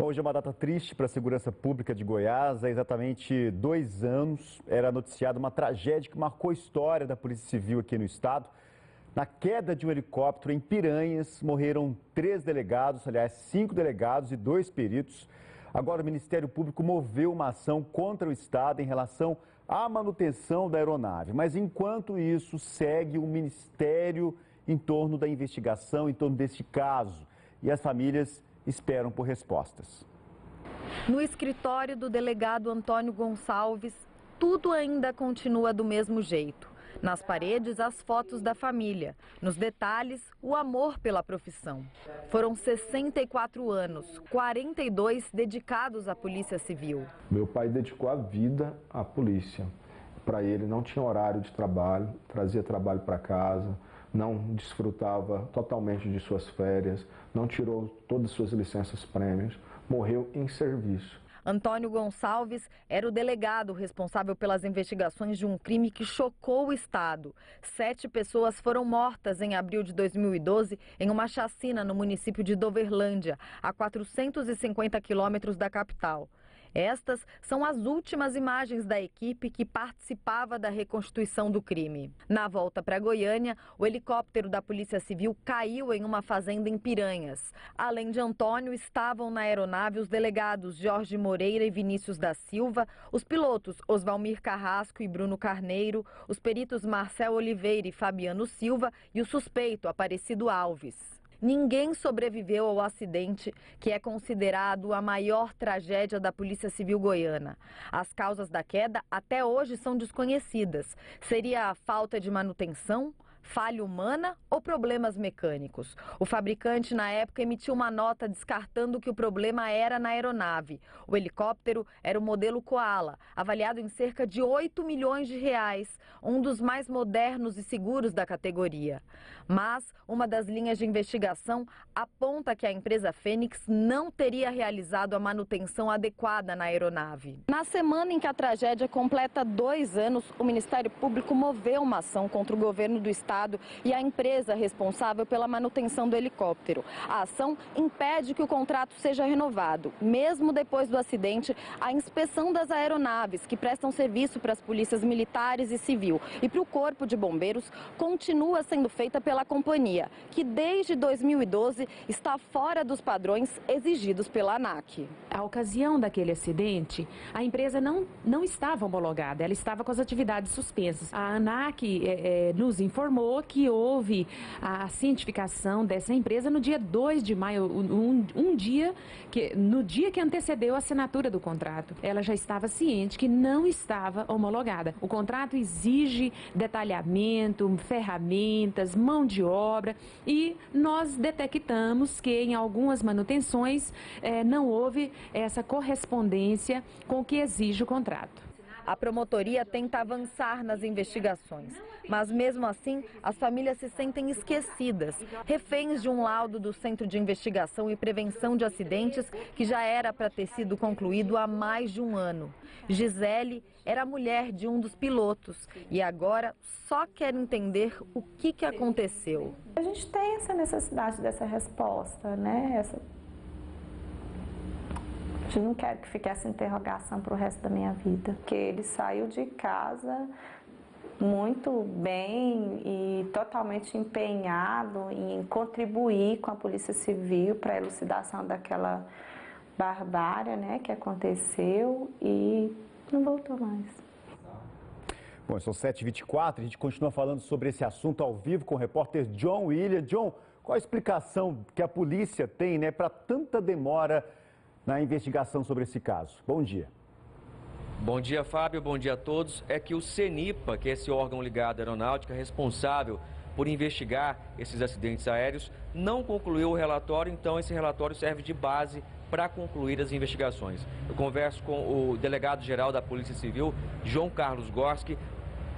hoje é uma data triste para a segurança pública de Goiás. Há exatamente 2 anos era noticiada uma tragédia que marcou a história da Polícia Civil aqui no estado. Na queda de um helicóptero em Piranhas, morreram 3 delegados, aliás, 5 delegados e 2 peritos. Agora o Ministério Público moveu uma ação contra o estado em relação à manutenção da aeronave. Mas enquanto isso, segue o Ministério em torno da investigação, em torno deste caso. E as famílias esperam por respostas. No escritório do delegado Antônio Gonçalves, tudo ainda continua do mesmo jeito. Nas paredes, as fotos da família. Nos detalhes, o amor pela profissão. Foram 64 anos, 42 dedicados à Polícia Civil. Meu pai dedicou a vida à polícia. Para ele não tinha horário de trabalho, trazia trabalho para casa, não desfrutava totalmente de suas férias, não tirou todas as suas licenças prêmios, morreu em serviço. Antônio Gonçalves era o delegado responsável pelas investigações de um crime que chocou o estado. 7 pessoas foram mortas em abril de 2012 em uma chacina no município de Doverlândia, a 450 quilômetros da capital. Estas são as últimas imagens da equipe que participava da reconstituição do crime. Na volta para Goiânia, o helicóptero da Polícia Civil caiu em uma fazenda em Piranhas. Além de Antônio, estavam na aeronave os delegados Jorge Moreira e Vinícius da Silva, os pilotos Osvalmir Carrasco e Bruno Carneiro, os peritos Marcel Oliveira e Fabiano Silva e o suspeito Aparecido Alves. Ninguém sobreviveu ao acidente, que é considerado a maior tragédia da Polícia Civil goiana. As causas da queda até hoje são desconhecidas. Seria a falta de manutenção, falha humana ou problemas mecânicos? O fabricante, na época, emitiu uma nota descartando que o problema era na aeronave. O helicóptero era o modelo Koala, avaliado em cerca de 8 milhões de reais, um dos mais modernos e seguros da categoria. Mas uma das linhas de investigação aponta que a empresa Fênix não teria realizado a manutenção adequada na aeronave. Na semana em que a tragédia completa 2 anos, o Ministério Público moveu uma ação contra o governo do estado e a empresa responsável pela manutenção do helicóptero. A ação impede que o contrato seja renovado. Mesmo depois do acidente, a inspeção das aeronaves que prestam serviço para as polícias militares e civil e para o Corpo de Bombeiros continua sendo feita pela companhia, que desde 2012 está fora dos padrões exigidos pela ANAC. A ocasião daquele acidente, a empresa não estava homologada, ela estava com as atividades suspensas. A ANAC nos informou que houve a cientificação dessa empresa no dia 2 de maio, no dia que antecedeu a assinatura do contrato. Ela já estava ciente que não estava homologada. O contrato exige detalhamento, ferramentas, mão de obra e nós detectamos que em algumas manutenções não houve essa correspondência com o que exige o contrato. A promotoria tenta avançar nas investigações, mas mesmo assim as famílias se sentem esquecidas, reféns de um laudo do Centro de Investigação e Prevenção de Acidentes que já era para ter sido concluído há mais de 1 ano. Gisele era mulher de um dos pilotos e agora só quer entender o que aconteceu. A gente tem essa necessidade dessa resposta, né? Eu não quero que fique essa interrogação para o resto da minha vida. Porque ele saiu de casa muito bem e totalmente empenhado em contribuir com a Polícia Civil para a elucidação daquela barbárie, né, que aconteceu e não voltou mais. Bom, são 7h24, a gente continua falando sobre esse assunto ao vivo com o repórter John William. John, qual a explicação que a polícia tem, né, para tanta demora na investigação sobre esse caso? Bom dia. Bom dia, Fábio. Bom dia a todos. É que o CENIPA, que é esse órgão ligado à aeronáutica responsável por investigar esses acidentes aéreos, não concluiu o relatório, então esse relatório serve de base para concluir as investigações. Eu converso com o delegado-geral da Polícia Civil, João Carlos Gorski.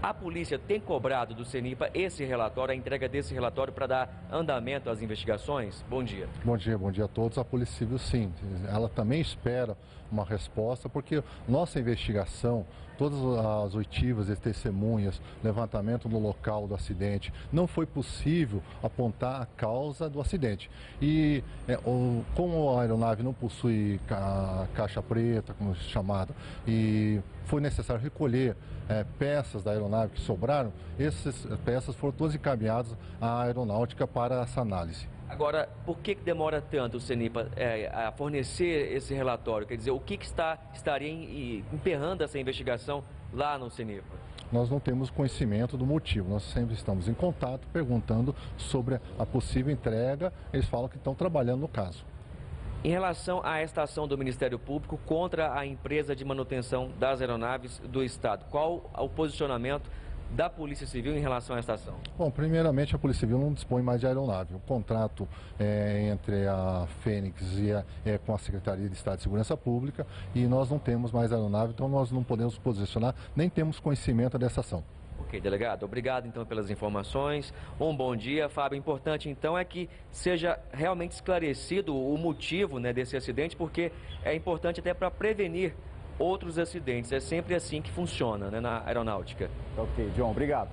A polícia tem cobrado do CENIPA esse relatório, a entrega desse relatório para dar andamento às investigações? Bom dia. Bom dia a todos. A Polícia Civil, sim, ela também espera uma resposta, porque nossa investigação todas as oitivas e testemunhas, levantamento no local do acidente, não foi possível apontar a causa do acidente. E como a aeronave não possui caixa preta, como é chamada, e foi necessário recolher peças da aeronave que sobraram, essas peças foram todas encaminhadas à aeronáutica para essa análise. Agora, por que demora tanto o CENIPA a fornecer esse relatório? Quer dizer, o que estaria emperrando essa investigação lá no CENIPA? Nós não temos conhecimento do motivo, nós sempre estamos em contato perguntando sobre a possível entrega, eles falam que estão trabalhando no caso. Em relação à estação do Ministério Público contra a empresa de manutenção das aeronaves do Estado, qual o posicionamento da Polícia Civil em relação à estação? Bom, primeiramente a Polícia Civil não dispõe mais de aeronave. O contrato entre a Fênix e com a Secretaria de Estado de Segurança Pública e nós não temos mais aeronave, então nós não podemos posicionar, nem temos conhecimento dessa ação. Ok, delegado. Obrigado, então, pelas informações. Um bom dia, Fábio. Importante, então, é que seja realmente esclarecido o motivo, né, desse acidente, porque é importante até para prevenir outros acidentes. É sempre assim que funciona, né, na aeronáutica. Ok, John, obrigado.